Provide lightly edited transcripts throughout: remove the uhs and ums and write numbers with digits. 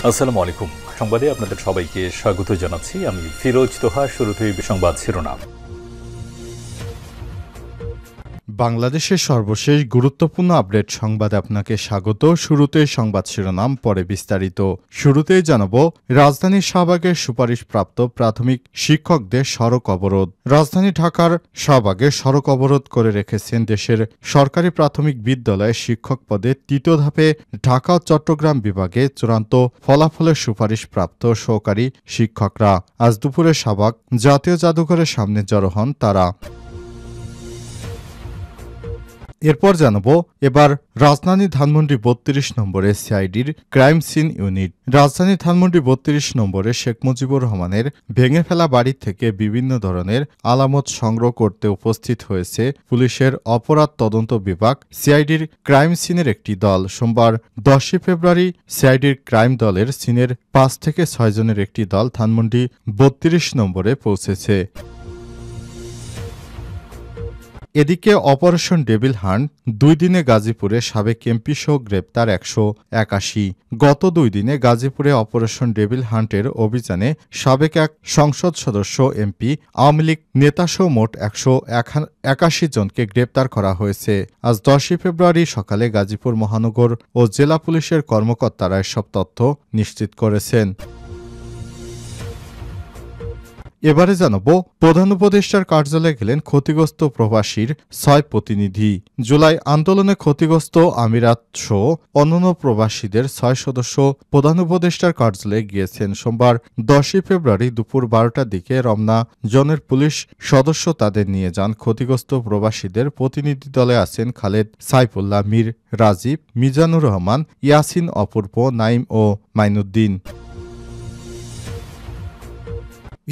আসসালামু আলাইকুম। সংবাদে আপনাদের সবাইকে স্বাগত জানাচ্ছি। আমি ফিরোজ তোহা। শুরুতেই সংবাদ শিরোনাম। বাংলাদেশের সর্বশেষ গুরুত্বপূর্ণ আপডেট সংবাদে আপনাকে স্বাগত। শুরুতে সংবাদ শিরোনাম, পরে বিস্তারিত। শুরুতেই জানাব, রাজধানীর শাহবাগের সুপারিশপ্রাপ্ত প্রাথমিক শিক্ষকদের সড়ক অবরোধ। রাজধানী ঢাকার শাহবাগে সড়ক অবরোধ করে রেখেছেন দেশের সরকারি প্রাথমিক বিদ্যালয়ের শিক্ষক পদে তৃতীয় ধাপে ঢাকা ও চট্টগ্রাম বিভাগে চূড়ান্ত ফলাফলের সুপারিশপ্রাপ্ত সহকারী শিক্ষকরা। আজ দুপুরে শাহবাগ জাতীয় জাদুঘরের সামনে জড়ো হন তারা। এরপর জানাবো, এবার রাজধানী ধানমন্ডি ৩২ নম্বরে সিআইডির ক্রাইম সিন ইউনিট। রাজধানী ধানমন্ডি ৩২ নম্বরে শেখ মুজিবুর রহমানের ভেঙে ফেলা বাড়ি থেকে বিভিন্ন ধরনের আলামত সংগ্রহ করতে উপস্থিত হয়েছে পুলিশের অপরাধ তদন্ত বিভাগ সিআইডির ক্রাইম সিনের একটি দল। সোমবার ১০ ফেব্রুয়ারি সিআইডির ক্রাইম দলের সিনের ৫ থেকে ৬ জনের একটি দল ধানমন্ডি ৩২ নম্বরে পৌঁছেছে। এদিকে অপারেশন ডেভিল হান্ট ২ দিনে গাজীপুরে সাবেক এমপি সহ গ্রেপ্তার ১৮১। গত ২ দিনে গাজীপুরে অপারেশন ডেভিল হান্টের অভিযানে সাবেক এক সংসদ সদস্য, এমপি, আওয়ামী লীগ নেতাসহ মোট ১৮১ জনকে গ্রেপ্তার করা হয়েছে। আজ ১০ ফেব্রুয়ারি সকালে গাজীপুর মহানগর ও জেলা পুলিশের কর্মকর্তারা এসব তথ্য নিশ্চিত করেছেন। এবারে জানাবো, প্রধান উপদেষ্টার কার্যালয়ে গেলেন ক্ষতিগ্রস্ত প্রবাসীর ৬ প্রতিনিধি। জুলাই আন্দোলনে ক্ষতিগ্রস্ত আমিরাত সহ অন্যান্য প্রবাসীদের ৬ সদস্য প্রধান উপদেষ্টার কার্যালয়ে গিয়েছেন। সোমবার ১০ ফেব্রুয়ারি দুপুর ১২টার দিকে রমনা জোনের পুলিশ সদস্য তাদের নিয়ে যান। ক্ষতিগ্রস্ত প্রবাসীদের প্রতিনিধি দলে আছেন খালেদ, সাইফুল্লাহ, মীর, রাজীব, মিজানুর রহমান, ইয়াসিন, অপূর্ব, নাইম ও মাইনুদ্দিন।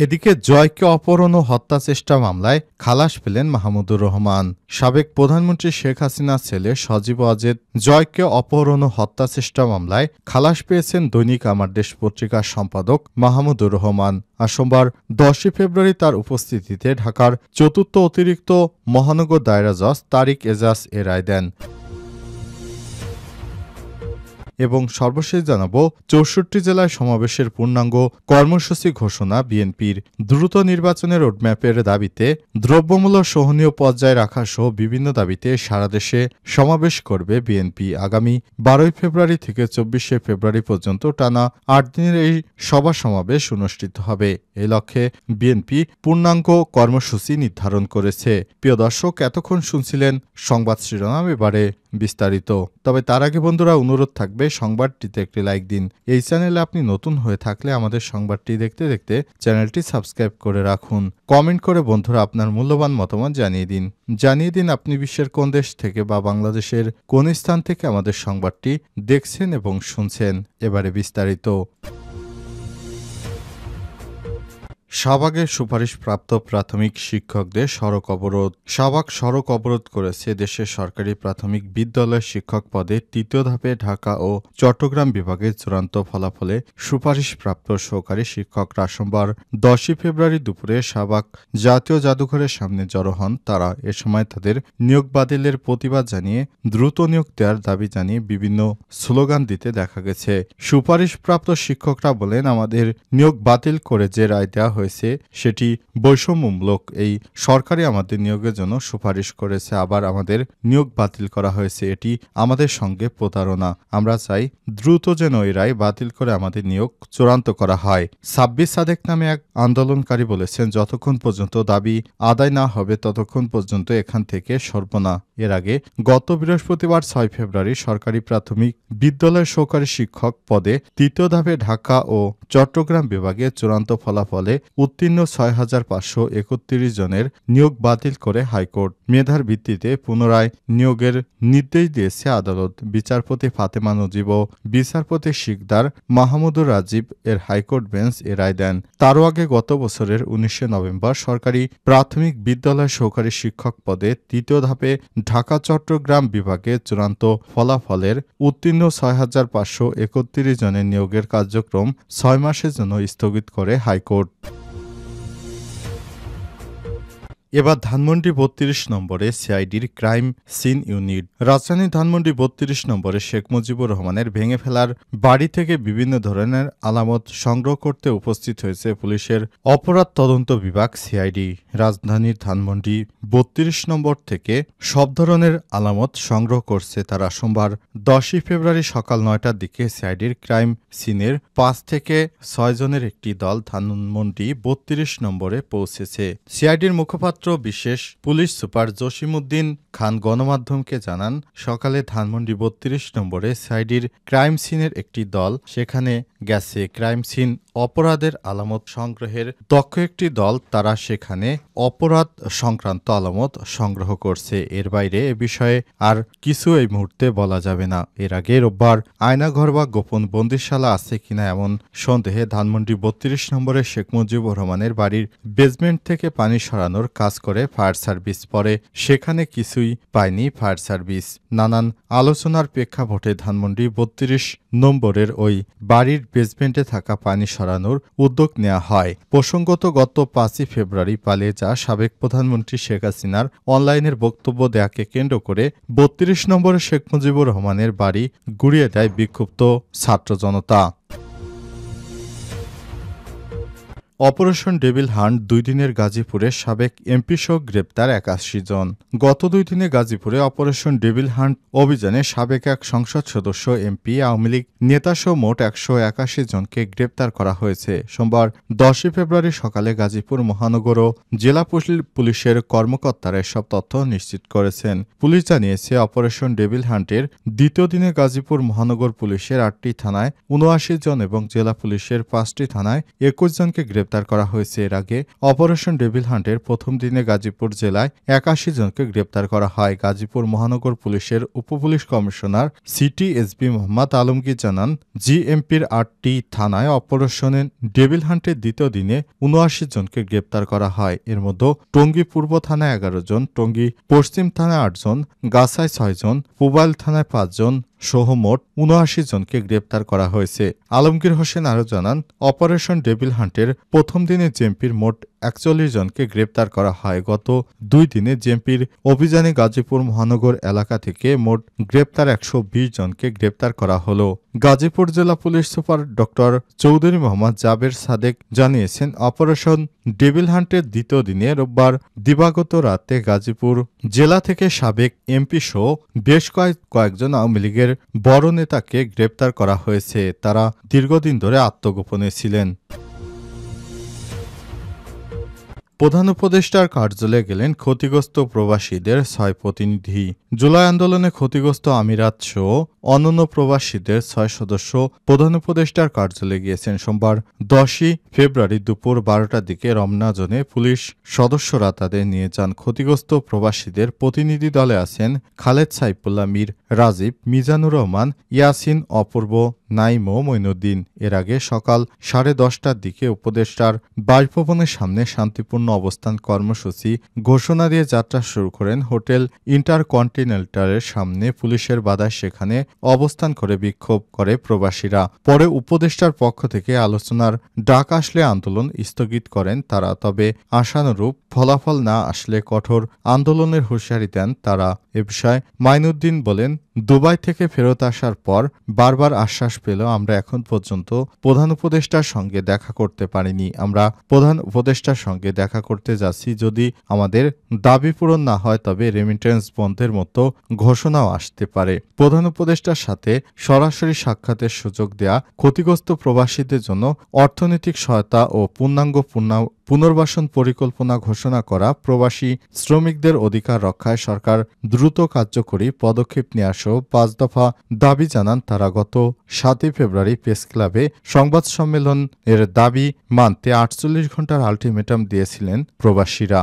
এদিকে জয়কে অপহরণ ও হত্যা চেষ্টা মামলায় খালাস পেলেন মাহমুদুর রহমান। সাবেক প্রধানমন্ত্রী শেখ হাসিনার ছেলে সজীব ওয়াজেদ জয়কে অপহরণ ও হত্যা চেষ্টা মামলায় খালাস পেয়েছেন দৈনিক আমার দেশ পত্রিকার সম্পাদক মাহমুদুর রহমান। আর সোমবার ১০ ফেব্রুয়ারি তার উপস্থিতিতে ঢাকার চতুর্থ অতিরিক্ত মহানগর দায়রা জজ তারিক এজাজ এ রায় দেন। এবং সর্বশেষ জানাবো, ৬৪ জেলায় সমাবেশের পূর্ণাঙ্গ কর্মসূচি ঘোষণা বিএনপির। দ্রুত নির্বাচনের রোডম্যাপের দাবিতে দ্রব্যমূল্য সহনীয় পর্যায়ে রাখা সহ বিভিন্ন দাবিতে সারা দেশে সমাবেশ করবে বিএনপি। আগামী ১২ ফেব্রুয়ারি থেকে ২৪ ফেব্রুয়ারি পর্যন্ত টানা ৮ দিনের এই সভা সমাবেশ অনুষ্ঠিত হবে। এই লক্ষ্যে বিএনপি পূর্ণাঙ্গ কর্মসূচি নির্ধারণ করেছে। প্রিয় দর্শক, এতক্ষণ শুনছিলেন সংবাদ শিরোনাম, এবারে বিস্তারিত। তবে তার আগে বন্ধুরা, অনুরোধ থাকবে সংবাদটিতে একটি লাইক দিন। এই চ্যানেলে আপনি নতুন হয়ে থাকলে আমাদের সংবাদটি দেখতে দেখতে চ্যানেলটি সাবস্ক্রাইব করে রাখুন। কমেন্ট করে বন্ধুরা আপনার মূল্যবান মতামত জানিয়ে দিন আপনি বিশ্বের কোন দেশ থেকে বা বাংলাদেশের কোন স্থান থেকে আমাদের সংবাদটি দেখছেন এবং শুনছেন। এবারে বিস্তারিত। শাহবাগের সুপারিশপ্রাপ্ত প্রাথমিক শিক্ষকদের সড়ক অবরোধ। শাহবাগ সড়ক অবরোধ করেছে দেশের সরকারি প্রাথমিক বিদ্যালয়ের শিক্ষক পদে তৃতীয় ধাপে ঢাকা ও চট্টগ্রাম বিভাগের চূড়ান্ত ফলাফলে সুপারিশপ্রাপ্ত সহকারী শিক্ষকরা। সোমবার ১০ ফেব্রুয়ারি দুপুরে শাহবাগ জাতীয় জাদুঘরের সামনে জড়ো হন তারা। এ সময় তাদের নিয়োগ বাতিলের প্রতিবাদ জানিয়ে দ্রুত নিয়োগ দেওয়ার দাবি জানিয়ে বিভিন্ন স্লোগান দিতে দেখা গেছে। সুপারিশপ্রাপ্ত শিক্ষকরা বলেন, আমাদের নিয়োগ বাতিল করে যে রায় দেওয়া হয়েছে সেটি বৈষম্যমূলক। এই সরকারি আমাদের নিয়োগের জন্য সুপারিশ করেছে, আবার আমাদের নিয়োগ বাতিল করা হয়েছে। এটি আমাদের সঙ্গে প্রতারণা। আমরা চাই দ্রুত যেন এই রায় বাতিল করে আমাদের নিয়োগ চূড়ান্ত করা হয়। সাব্বির সাদেক নামে এক আন্দোলনকারী বলেছেন, যতক্ষণ পর্যন্ত দাবি আদায় না হবে ততক্ষণ পর্যন্ত এখান থেকে সরব না। এর আগে গত বৃহস্পতিবার ৬ ফেব্রুয়ারি সরকারি প্রাথমিক বিদ্যালয়ের সহকারী শিক্ষক পদে তৃতীয় ধাপে ঢাকা ও চট্টগ্রাম বিভাগে চূড়ান্ত ফলাফলে উত্তীর্ণ ৬,৫৩১ জনের নিয়োগ বাতিল করে হাইকোর্ট মেধার ভিত্তিতে পুনরায় নিয়োগের নির্দেশ দিয়েছে আদালত। বিচারপতি ফাতেমা নজিব ও বিচারপতি শিকদার মাহমুদুর রাজীব এর হাইকোর্ট বেঞ্চ এ রায় দেন। তারও আগে গত বছরের ১৯ নভেম্বর সরকারি প্রাথমিক বিদ্যালয় সহকারী শিক্ষক পদে তৃতীয় ধাপে ঢাকা চট্টগ্রাম বিভাগে চূড়ান্ত ফলাফলের উত্তীর্ণ ৬,৫৩১ জনের নিয়োগের কার্যক্রম ৬ মাসের জন্য স্থগিত করে হাইকোর্ট। এবার ধানমন্ডি ৩২ নম্বরে সিআইডির ক্রাইম সিন ইউনিট। রাজধানী ধানমন্ডি ৩২ নম্বরে শেখ মুজিবুর রহমানের ভেঙে ফেলার বাড়ি থেকে বিভিন্ন ধরনের আলামত সংগ্রহ করতে উপস্থিত হয়েছে পুলিশের অপরাধ তদন্ত বিভাগ সিআইডি। রাজধানীর ধানমন্ডি ৩২ নম্বর থেকে সব ধরনের আলামত সংগ্রহ করছে তারা। সোমবার ১০ই ফেব্রুয়ারি সকাল ৯টার দিকে সিআইডির ক্রাইম সিনের ৫ থেকে ৬ জনের একটি দল ধানমন্ডি ৩২ নম্বরে পৌঁছেছে। সিআইডির মুখপাত্র বিশেষ পুলিশ সুপার জসিমউদ্দিন খান গণমাধ্যমকে জানান, সকালে ধানমন্ডি ৩২ নম্বরে সিআইডির ক্রাইম সিনের একটি দল সেখানে গেছে। ক্রাইম সিন অপরাধের আলামত সংগ্রহের দক্ষ একটি দল, তারা সেখানে অপরাধ সংক্রান্ত আলামত সংগ্রহ করছে। এর বাইরে এ বিষয়ে আর কিছু এই মুহূর্তে বলা যাবে না। এর আগে রোববার আয়নাঘর বা গোপন বন্দিশালা আছে কিনা এমন সন্দেহে ধানমন্ডি ৩২ নম্বরে শেখ মুজিবুর রহমানের বাড়ির বেসমেন্ট থেকে পানি সরানোর কাজ করে ফায়ার সার্ভিস। পরে সেখানে কিছুই পায়নি ফায়ার সার্ভিস। নানান আলোচনার প্রেক্ষাপটে ধানমন্ডি ৩২ নম্বরের ওই বাড়ির বেসমেন্টে থাকা পানি সরানোর উদ্যোগ নেওয়া হয়। প্রসঙ্গত, গত ৫ই ফেব্রুয়ারি পালিয়ে যাওয়া সাবেক প্রধানমন্ত্রী শেখ হাসিনার অনলাইনের বক্তব্য দেয়াকে কেন্দ্র করে ৩২ নম্বরে শেখ মুজিবুর রহমানের বাড়ি গুড়িয়ে দেয় বিক্ষুব্ধ ছাত্র জনতা। অপারেশন ডেভিল হান্ট ২ দিনের গাজীপুরে সাবেক এমপিসহ গ্রেপ্তার ৮১ জন। গত ২ দিনে গাজীপুরে অপারেশন ডেভিল হান্ট অভিযানে সাবেক এক সংসদ সদস্য, এমপি, আওয়ামী লীগ নেতাসহ মোট ১৮১ জনকে গ্রেপ্তার করা হয়েছে। সোমবার ১০ই ফেব্রুয়ারি সকালে গাজীপুর মহানগর ও জেলা পুলিশের কর্মকর্তারা এসব তথ্য নিশ্চিত করেছেন। পুলিশ জানিয়েছে, অপারেশন ডেভিল হান্টের দ্বিতীয় দিনে গাজীপুর মহানগর পুলিশের ৮টি থানায় ৭৯ জন এবং জেলা পুলিশের ৫টি থানায় ২১ জনকে গ্রেপ্তার করা হয়েছে। এর আগে অপারেশন ডেভিল হান্টের প্রথম দিনে গাজীপুর জেলায় ৮১ জনকে গ্রেপ্তার করা হয়। গাজীপুর মহানগর পুলিশের উপপুলিশ commissioner city SP Mohammad Alamgir জানান, জিএমপির ৮টি থানায় অপারেশনে ডেভিল হান্টের দ্বিতীয় দিনে ৭৯ জনকে গ্রেপ্তার করা হয়। এর মধ্যে টঙ্গী পূর্ব থানায় ১১ জন, টঙ্গী পশ্চিম থানায় ৮ জন, গাছায় ৬ জন, পুবাইল থানায় ৫ জন সহ মোট ৭৯ জনকে গ্রেপ্তার করা হয়েছে। আলমগীর হোসেন আরও জানান, অপারেশন ডেভিল হান্টের প্রথম দিনে জেএমপির মোট ৪১ জনকে গ্রেপ্তার করা হয়। গত ২ দিনে জেএমপির অভিযানে গাজীপুর মহানগর এলাকা থেকে মোট গ্রেপ্তার ১২০ জনকে গ্রেপ্তার করা হলো। গাজীপুর জেলা police super doctor Chowdhury Mohammad Jaber Sadek জানিয়েছেন, অপারেশন ডেভিল হান্টের দ্বিতীয় দিনে রোববার দিবাগত রাতে গাজীপুর জেলা থেকে সাবেক এমপি সহ বেশ কয়েকজন আওয়ামী লীগের বড় নেতাকে গ্রেপ্তার করা হয়েছে। তারা দীর্ঘদিন ধরে আত্মগোপনে ছিলেন। প্রধান উপদেষ্টার কার্যালয়ে গেলেন ক্ষতিগ্রস্ত প্রবাসীদের ৬ প্রতিনিধি। জুলাই আন্দোলনে ক্ষতিগ্রস্ত আমিরাত সহ অন্যান্য প্রবাসীদের ৬ সদস্য প্রধান উপদেষ্টার কার্যালয়ে গিয়েছেন। সোমবার ১০ই ফেব্রুয়ারি দুপুর ১২টার দিকে রমনা জোনে পুলিশ সদস্যরা তাদের নিয়ে যান। ক্ষতিগ্রস্ত প্রবাসীদের প্রতিনিধি দলে আছেন খালেদ, সাইফুল্লাহ, মীর, রাজীব, মিজানুর রহমান, ইয়াসিন, অপূর্ব, নাইম ও মঈনুদ্দিন। এর আগে সকাল ১০:৩০টার দিকে উপদেষ্টার বাসভবনের সামনে শান্তিপূর্ণ অবস্থান কর্মসূচি ঘোষণা দিয়ে যাত্রা শুরু করেন হোটেল ইন্টারকন্টিনেন্টালের সামনে পুলিশের বাধায় সেখানে অবস্থান করে বিক্ষোভ করে প্রবাসীরা। পরে উপদেষ্টার পক্ষ থেকে আলোচনার ডাক আসলে আন্দোলন স্থগিত করেন তারা। তবে আশানুরূপ ফলাফল না আসলে কঠোর আন্দোলনের হুঁশিয়ারি দেন তারা। এ বিষয়ে মঈনুদ্দিন বলেন, দুবাই থেকে ফেরত আসার পর বারবার আশ্বাস পেলেও আমরা এখন পর্যন্ত প্রধান উপদেষ্টার সঙ্গে দেখা করতে পারিনি। আমরা প্রধান উপদেষ্টার সঙ্গে দেখা করতে যাচ্ছি। যদি আমাদের দাবি পূরণ না হয় তবে রেমিটেন্স বন্ধের মতো ঘোষণাও আসতে পারে। প্রধান উপদেষ্টার সাথে সরাসরি সাক্ষাতের সুযোগ দেয়া, ক্ষতিগ্রস্ত প্রবাসীদের জন্য অর্থনৈতিক সহায়তা ও পূর্ণাঙ্গ পুনর্বাসন পরিকল্পনা ঘোষণা করা, প্রবাসী শ্রমিকদের অধিকার রক্ষায় সরকার দ্রুত কার্যকরী পদক্ষেপ নেওয়া সহ ৫ দফা দাবি জানান তারা। গত ৭ই ফেব্রুয়ারি প্রেস ক্লাবে সংবাদ সম্মেলন এর দাবি মানতে ৪৮ ঘণ্টার আলটিমেটাম দিয়েছিলেন প্রবাসীরা।